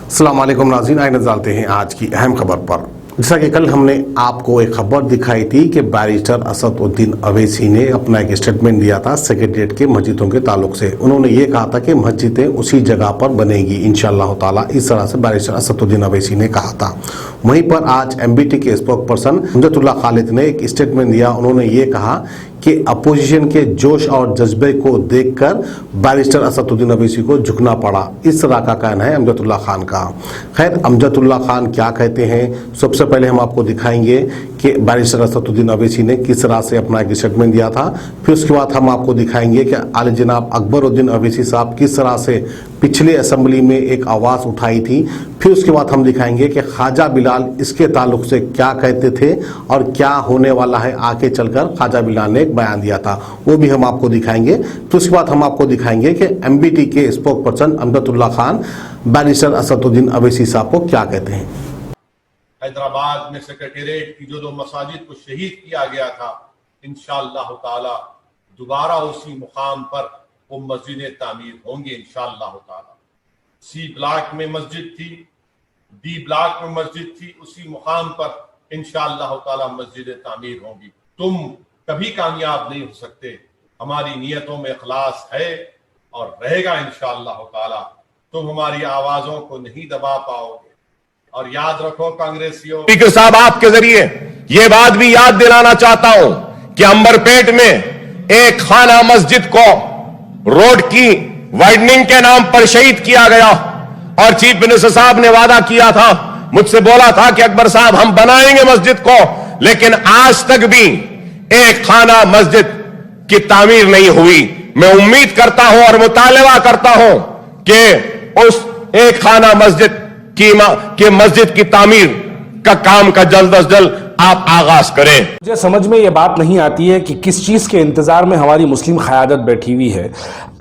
अस्सलाम वालेकुम नाज़रीन, आइए नज़र डालते हैं आज की अहम खबर पर। जैसा कि कल हमने आपको एक खबर दिखाई थी कि बैरिस्टर असदुद्दीन अवैसी ने अपना एक स्टेटमेंट दिया था सेक्रेटेरिएट के मस्जिदों के ताल्लुक से। उन्होंने ये कहा था कि मस्जिदें उसी जगह पर बनेगी इंशाअल्लाह ताला, इस तरह से बैरिस्टर असदुद्दीन अवैसी ने कहा था। वहीं पर आज एमबीटी के स्पोक पर्सन अमजदुल्लाह खालिद ने एक स्टेटमेंट दिया। उन्होंने ये कहा कि अपोजिशन के जोश और जज्बे को देखकर बैरिस्टर असदुद्दीन अवैसी को झुकना पड़ा, इस तरह का कहना है अमजदुल्लाह खान का। खैर, अमजदुल्लाह खान क्या कहते हैं, सबसे पहले हम आपको दिखाएंगे कि बैरिस्टर असदुद्दीन अवैसी ने किस तरह से अपना एक स्टेटमेंट दिया था। फिर उसके बाद हम आपको दिखाएंगे कि आले जनाब अकबरुद्दीन अवैसी साहब किस तरह से पिछले असेंबली में एक आवाज़ उठाई थी। फिर उसके बाद हम दिखाएंगे कि ख्वाजा बिलाल इसके ताल्लुक से क्या कहते थे और क्या होने वाला है आगे चलकर। ख्वाजा बिलाल ने एक बयान दिया था, वो भी हम आपको दिखाएंगे। फिर उसके बाद हम आपको दिखाएंगे कि एमबीटी के spokesperson Amjadullah Khan barrister Asaduddin Owaisi साहब को क्या कहते हैं। हैदराबाद में सेक्रेटेरिएट की जो मसाजिद को शहीद किया गया था, इंशाअल्लाह ताला दोबारा उसी मुकाम पर वो मस्जिदें तामीर होंगी इंशाअल्लाह ताला। सी ब्लॉक में मस्जिद थी, डी ब्लॉक में मस्जिद थी, उसी मुकाम पर इंशाअल्लाह ताला मस्जिदें तामीर होंगी। तुम कभी कामयाब नहीं हो सकते, हमारी नीयतों में इखलास है और रहेगा इंशाअल्लाह ताला। तुम हमारी आवाजों को नहीं दबा पाओगे। और याद रखो कांग्रेसियों, स्पीकर साहब आपके जरिए यह बात भी याद दिलाना चाहता हूं कि अंबरपेट में एक खाना मस्जिद को रोड की वाइडनिंग के नाम पर शहीद किया गया और चीफ मिनिस्टर साहब ने वादा किया था, मुझसे बोला था कि अकबर साहब हम बनाएंगे मस्जिद को, लेकिन आज तक भी एक खाना मस्जिद की तामीर नहीं हुई। मैं उम्मीद करता हूं और मुतालबा करता हूं कि उस एक खाना मस्जिद की मस्जिद की तामीर का काम का जल्द अज जल्द आप आगाज करें। मुझे समझ में ये बात नहीं आती है कि किस चीज़ के इंतज़ार में हमारी मुस्लिम क़यादत बैठी हुई है।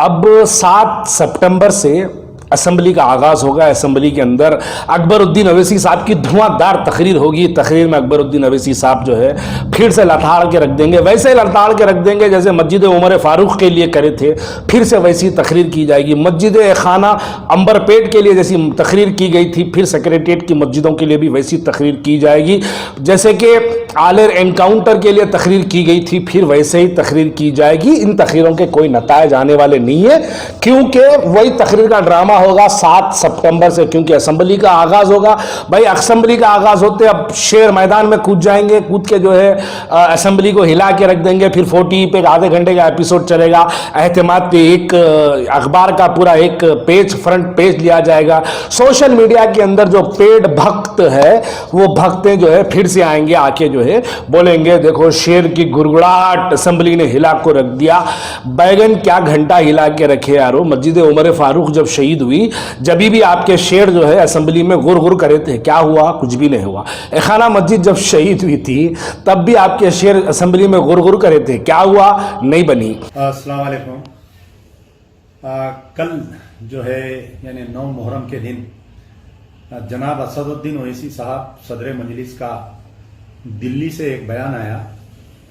अब 7 सितंबर से असेंबली का आगाज़ होगा। असेंबली के अंदर अकबरुद्दीन अवैसी साहब की धुआंधार तकरीर होगी। तकरीर में अकबरुद्दीन अवैसी साहब जो है फिर से लताड़ के रख देंगे, वैसे लताड़ के रख देंगे जैसे मस्जिद उमर फारूक के लिए करे थे। फिर से वैसी तकरीर की जाएगी। मस्जिद खाना अंबरपेट के लिए जैसी तकरीर की गई थी, फिर सेक्रेटेरिएट की मस्जिदों के लिए भी वैसी तकरीर की जाएगी। जैसे कि आलेर एनकाउंटर के लिए तकरीर की गई थी, फिर वैसे ही तकरीर की जाएगी। इन तकरीरों के कोई नतायज आने वाले नहीं है, क्योंकि वही तकरीर का ड्रामा होगा 7 सितंबर से, क्योंकि असेंबली का आगाज होगा। भाई असेंबली का आगाज होते अब शेर मैदान में कूद जाएंगे, कूद के जो है असेंबली को हिला के रख देंगे। फिर 40 पे आधे घंटे का एपिसोड चलेगा। एहतमाद पे एक अखबार का पूरा एक पेज, फ्रंट पेज लिया जाएगा। सोशल मीडिया के अंदर जो पेड भक्त है, वो भक्तें जो है फिर से आएंगे, आके जो है बोलेंगे देखो शेर की गुड़गुड़ाहट असेंबली ने हिला को रख दिया। बैगन क्या घंटा हिला के रखे यारो। मस्जिद उमर फारूक जब शहीद हुई, जब भी आपके शेर जो है असेंबली में गुर गुर करे थे, क्या हुआ? कुछ भी नहीं हुआ। खाना मस्जिद जब शहीद हुई थी तब भी आपके शेर असेंबली में गुर गुर करे थे, क्या हुआ? नहीं बनी। अस्सलाम वालेकुम। कल जो है यानी 9 मुहर्रम के दिन जनाब असदुद्दीन ओवैसी साहब सदर मजलिस का दिल्ली से एक बयान आया।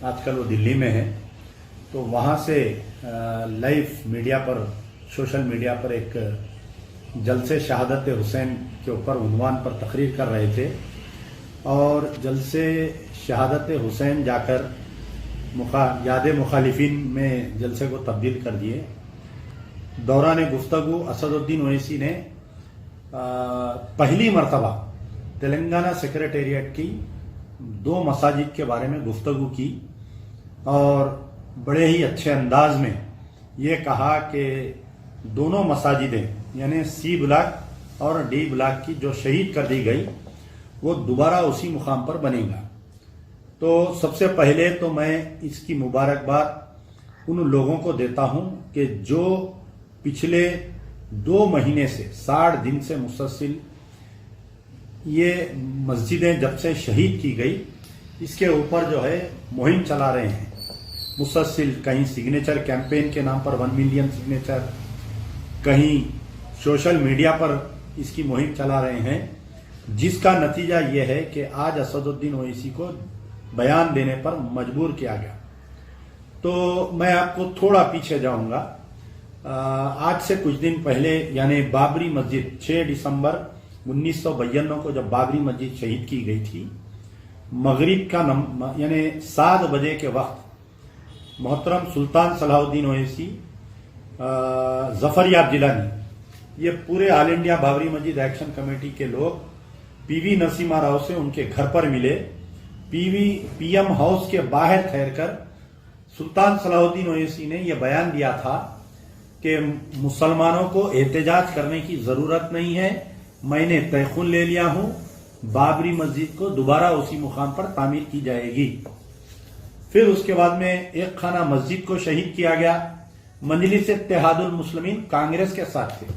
आजकल वो दिल्ली में है, तो वहाँ से लाइव मीडिया पर, सोशल मीडिया पर एक जलसे शहादत हुसैन के ऊपर उन्वान पर तकरीर कर रहे थे और जलसे शहादत हुसैन जाकर याद मुखालिफिन में जलसे को तब्दील कर दिए। दौरान गुफ्तगू असदुद्दीन ओवैसी ने पहली मरतबा तेलंगाना सेक्रेटेरिएट की 2 मसाजिद के बारे में गुफ्तगू की और बड़े ही अच्छे अंदाज में ये कहा कि दोनों मसाजिदें यानी सी ब्लॉक और डी ब्लॉक की जो शहीद कर दी गई वो दोबारा उसी मुकाम पर बनेगा। तो सबसे पहले तो मैं इसकी मुबारकबाद उन लोगों को देता हूं कि जो पिछले 2 महीने से 60 दिन से मुसलसल ये मस्जिदें जब से शहीद की गई इसके ऊपर जो है मुहिम चला रहे हैं मुसलसल। कहीं सिग्नेचर कैंपेन के नाम पर 1 मिलियन सिग्नेचर, कहीं सोशल मीडिया पर इसकी मुहिम चला रहे हैं, जिसका नतीजा यह है कि आज असदुद्दीन ओवैसी को बयान देने पर मजबूर किया गया। तो मैं आपको थोड़ा पीछे जाऊंगा। आज से कुछ दिन पहले यानी बाबरी मस्जिद 6 दिसंबर 1992 को जब बाबरी मस्जिद शहीद की गई थी, मगरिब का यानी 7 बजे के वक्त मोहतरम सुल्तान सलाहुद्दीन ओवैसी, जफर याब जिलानी, ये पूरे ऑल इंडिया बाबरी मस्जिद एक्शन कमेटी के लोग पीवी नरसिम्हा राव से उनके घर पर मिले। पीएम हाउस के बाहर ठहरकर सुल्तान सलाहुद्दीन ओवैसी ने यह बयान दिया था कि मुसलमानों को एहतजाज करने की जरूरत नहीं है, मैंने तयखुन ले लिया हूं, बाबरी मस्जिद को दोबारा उसी मुकाम पर तामीर की जाएगी। फिर उसके बाद में एक खाना मस्जिद को शहीद किया गया। मजलिस इत्तेहादुल मुस्लिमीन कांग्रेस के साथ थे।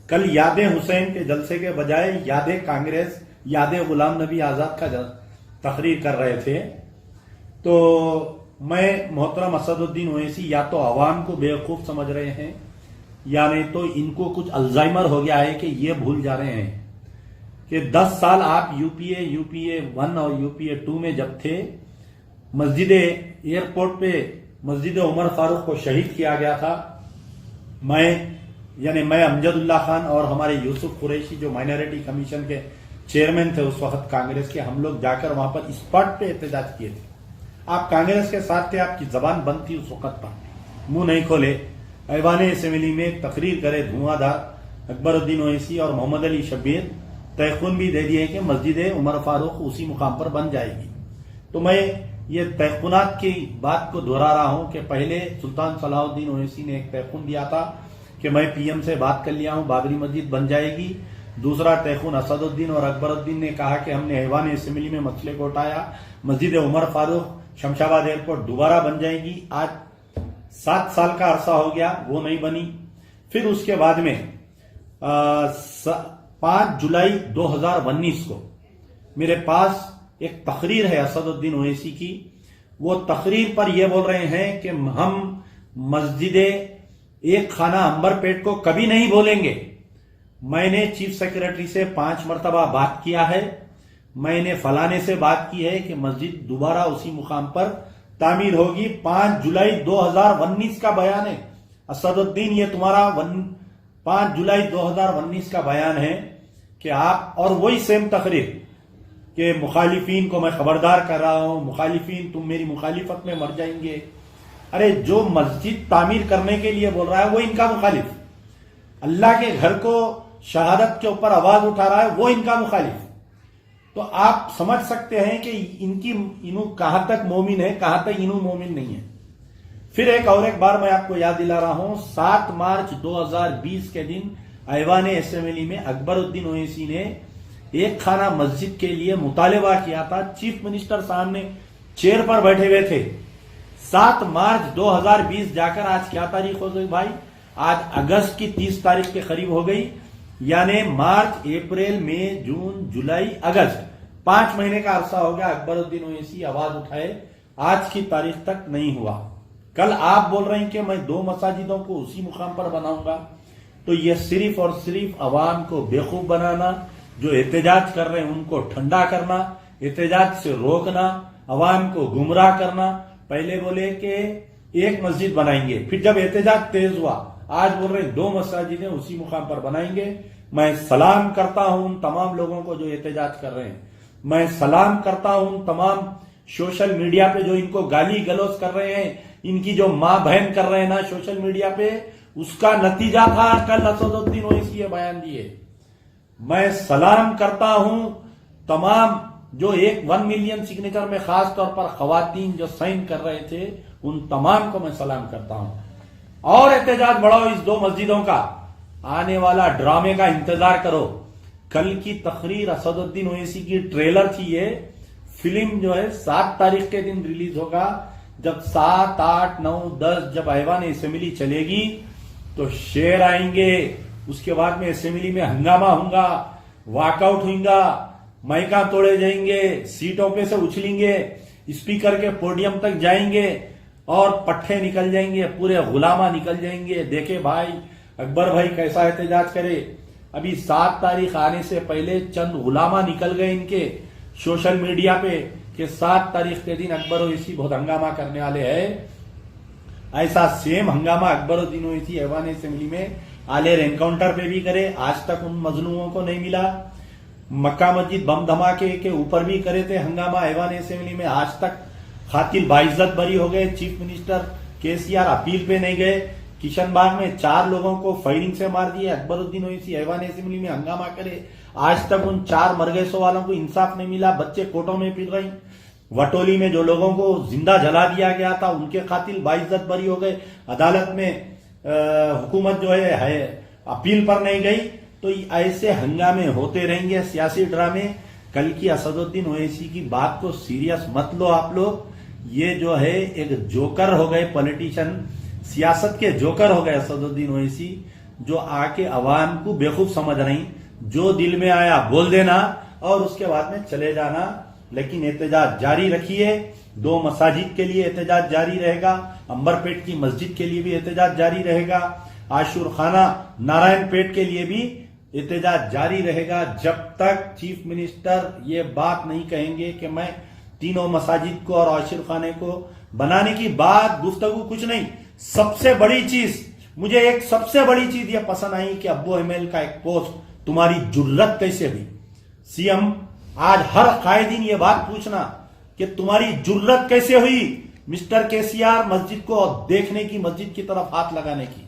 कल याद हुसैन के जलसे के बजाय याद कांग्रेस, याद गुलाम नबी आजाद का तकरीर कर रहे थे। तो मैं मोहतरम असदुद्दीन ओवैसी या तो अवाम को बेवकूफ समझ रहे हैं या नहीं तो इनको कुछ अल्जाइमर हो गया है कि ये भूल जा रहे हैं कि 10 साल आप यूपीए 1 और यूपीए 2 में जब थे, मस्जिद एयरपोर्ट पे मस्जिद उमर फारूक को शहीद किया गया था। मैं अमजदुल्ला खान और हमारे यूसुफ कुरैशी जो माइनॉरिटी कमीशन के चेयरमैन थे उस वक्त कांग्रेस के, हम लोग जाकर वहां पर स्पॉट पे एहतजाज किए थे। आप कांग्रेस के साथ थे, आपकी जबान बंद थी उस वक्त पर, मुंह नहीं खोले, ऐवान असेंबली में तकरीर करे धुआंधार। अकबरुद्दीन ओवैसी और मोहम्मद अली शब्बीर तयखुन भी दे दिए कि मस्जिद उमर फारूक उसी मुकाम पर बन जाएगी। तो मैं ये तयखुनात की बात को दोहरा रहा हूं कि पहले सुल्तान सलाहुद्दीन ओवैसी ने एक तयखुन दिया था कि मैं पीएम से बात कर लिया हूं, बाबरी मस्जिद बन जाएगी। दूसरा तयखुन असदुद्दीन और अकबरुद्दीन ने कहा कि हमने ऐवान असेंबली में मसले को उठाया, मस्जिद उमर फारूक शमशाबाद एयरपोर्ट दोबारा बन जाएगी। आज 7 साल का अरसा हो गया, वो नहीं बनी। फिर उसके बाद में 5 जुलाई 2019 को मेरे पास एक तकरीर है असदुद्दीन ओवैसी की। वो तकरीर पर यह बोल रहे हैं कि हम मस्जिद एक खाना अंबरपेट को कभी नहीं बोलेंगे। मैंने चीफ सेक्रेटरी से 5 मरतबा बात किया है, मैंने फलाने से बात की है कि मस्जिद दोबारा उसी मुकाम पर तामीर होगी। 5 जुलाई 2019 का बयान है असदुद्दीन, ये तुम्हारा 5 जुलाई 2019 का बयान है कि आप, और वही सेम तकरीर कि मुखालिफिन को मैं खबरदार कर रहा हूं, मुखालिफिन तुम मेरी मुखालिफत में मर जाएंगे। अरे जो मस्जिद तामीर करने के लिए बोल रहा है वो इनका मुखालिफ, अल्लाह के घर को शहादत के ऊपर आवाज उठा रहा है वो इनका मुखालिफ। तो आप समझ सकते हैं कि इनू कहां तक मोमिन है, कहां तक इनू मोमिन नहीं है। फिर एक बार मैं आपको याद दिला रहा हूं, 7 मार्च 2020 के दिन ऐवान असेंबली में अकबरुद्दीन ओवैसी ने एक खाना मस्जिद के लिए मुतालबा किया था। चीफ मिनिस्टर साहब ने चेयर पर बैठे हुए थे। 7 मार्च 2020 जाकर आज क्या तारीख हो गई भाई? आज अगस्त की 30 तारीख के करीब हो गई, यानी मार्च, अप्रैल, मई, जून, जुलाई, अगस्त 5 महीने का अरसा हो गया। अकबरुद्दीन ओवैसी आवाज उठाए, आज की तारीख तक नहीं हुआ। कल आप बोल रहे हैं कि मैं 2 मसाजिदों को उसी मुकाम पर बनाऊंगा। तो यह सिर्फ और सिर्फ अवाम को बेवकूफ बनाना, जो एहतजाज कर रहे हैं उनको ठंडा करना, एहतजाज से रोकना, अवाम को गुमराह करना। पहले बोले कि एक मस्जिद बनाएंगे, फिर जब एहतजाज तेज हुआ आज बोल रहे 2 मसाजिदें उसी मुकाम पर बनाएंगे। मैं सलाम करता हूं उन तमाम लोगों को जो एहतजाज कर रहे हैं। मैं सलाम करता हूं उन तमाम सोशल मीडिया पे जो इनको गाली गलौज कर रहे हैं, इनकी जो मां बहन कर रहे हैं ना सोशल मीडिया पे, उसका नतीजा था कल असदुद्दीन ओवैसी बयान दिए। मैं सलाम करता हूं तमाम जो 1 मिलियन सिग्नेचर में खास तौर पर खवातीन जो साइन कर रहे थे, उन तमाम को मैं सलाम करता हूं। और एहतजाज बढ़ाओ इस 2 मस्जिदों का, आने वाला ड्रामे का इंतजार करो। कल की तकरीर असदुद्दीन ओवैसी की ट्रेलर थी, ये फिल्म जो है 7 तारीख के दिन रिलीज होगा। जब 7, 8, 9, 10 जब ऐवान असेंबली चलेगी तो शेर आएंगे, उसके बाद में असेंबली में हंगामा होगा, वॉकआउट होगा, माइका तोड़े जाएंगे, सीटों पे से उछलेंगे, स्पीकर के पोडियम तक जाएंगे और पट्टे निकल जाएंगे, पूरे गुलामा निकल जाएंगे। देखे भाई अकबर भाई कैसा एहतजाज करे। अभी 7 तारीख आने से पहले चंद गुलामा निकल गए इनके सोशल मीडिया पे कि 7 तारीख के दिन अकबर ओवैसी बहुत हंगामा करने वाले हैं। ऐसा सेम हंगामा अकबरुद्दीन ओवैसी ऐवान असेंबली में आलेर एनकाउंटर पे भी करे, आज तक उन मजलूमों को नहीं मिला। मक्का मस्जिद बम धमाके के ऊपर भी करे थे हंगामा ऐवान असेंबली में। आज तक कातिल बाइज्जत बरी हो गए। चीफ मिनिस्टर केसीआर अपील पे नहीं गए। किशनबाग में 4 लोगों को फायरिंग से मार दिया। अकबरुद्दीन ओवैसी ऐवान असेंबली में हंगामा करे। आज तक उन 4 मरगैसों वालों को इंसाफ नहीं मिला। बच्चे कोर्टों में फिर रही। वटोली में जो लोगों को जिंदा जला दिया गया था उनके कातिल बाइज्जत बरी हो गए। अदालत में हुकूमत जो है अपील पर नहीं गई। तो ऐसे हंगामे होते रहेंगे, सियासी ड्रामे। कल की असदुद्दीन ओवैसी की बात को सीरियस मत लो आप लोग। ये जो है एक जोकर हो गए, पॉलिटिशियन, सियासत के जोकर हो गए असदुद्दीन ओवैसी, जो आके अवाम को बेवकूफ समझ रही। जो दिल में आया बोल देना और उसके बाद में चले जाना। लेकिन एहतजाज जारी रखिए। 2 मसाजिद के लिए एहतजाज जारी रहेगा। अंबरपेट की मस्जिद के लिए भी एहतजाज जारी रहेगा। आशुर खाना नारायणपेट के लिए भी एहतजाज जारी रहेगा जब तक चीफ मिनिस्टर ये बात नहीं कहेंगे कि मैं तीनों मसाजिद को और आशिर खाने को बनाने की बात गुफ्तगू कुछ नहीं। सबसे बड़ी चीज, मुझे एक सबसे बड़ी चीज ये पसंद आई कि अब्बू एमएल का एक पोस्ट, तुम्हारी जुर्रत कैसे हुई। सीएम आज हर कायदीन ये बात पूछना कि तुम्हारी जुर्रत कैसे हुई मिस्टर केसीआर मस्जिद को देखने की, मस्जिद की तरफ हाथ लगाने की।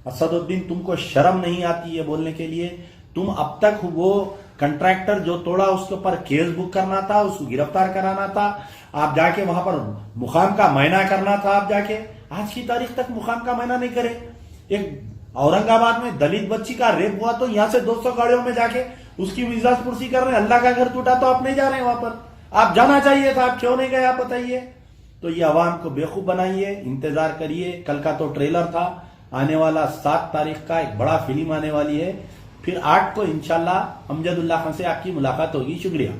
असदुद्दीन तुमको शर्म नहीं आती है बोलने के लिए? तुम अब तक वो कंट्रैक्टर जो तोड़ा उसके ऊपर केस बुक करना था, उसको गिरफ्तार कराना था, आप जाके वहां पर मुकाम का मायना करना था। आप जाके आज की तारीख तक मुकाम का मायना नहीं करे। एक औरंगाबाद में दलित बच्ची का रेप हुआ तो यहां से 200 गाड़ियों में जाके उसकी मिजाज पुरसी कर रहे हैं। अल्लाह का घर टूटा तो आप नहीं जा रहे हैं वहां पर। आप जाना चाहिए था, आप क्यों नहीं गए आप बताइए। तो ये अवाम को बेवकूफ बनाइए, इंतजार करिए। कल का तो ट्रेलर था, आने वाला 7 तारीख का एक बड़ा फिल्म आने वाली है। फिर 8 को इंशाल्लाह अमजदुल्ला खान से आपकी मुलाकात होगी। शुक्रिया।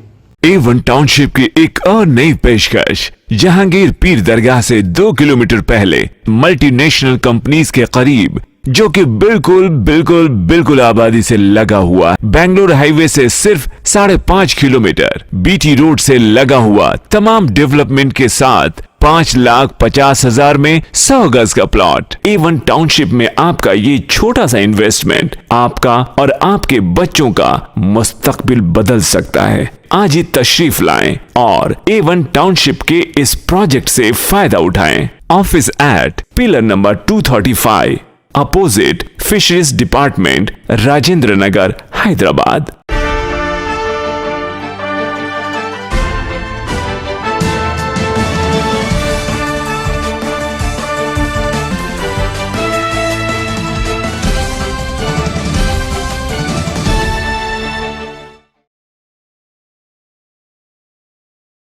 A1 टाउनशिप की एक और नई पेशकश। जहांगीर पीर दरगाह से 2 किलोमीटर पहले मल्टीनेशनल कंपनीज के करीब, जो कि बिल्कुल आबादी से लगा हुआ, बेंगलोर हाईवे से सिर्फ 5.5 किलोमीटर, बीटी रोड से लगा हुआ, तमाम डेवलपमेंट के साथ 5,50,000 में 100 गज का प्लॉट। A1 टाउनशिप में आपका ये छोटा सा इन्वेस्टमेंट आपका और आपके बच्चों का मुस्तकबिल बदल सकता है। आज ही तशरीफ लाएं और A1 टाउनशिप के इस प्रोजेक्ट से फायदा उठाएं। Office at pillar number 235, opposite fisheries department, Rajendra Nagar, Hyderabad.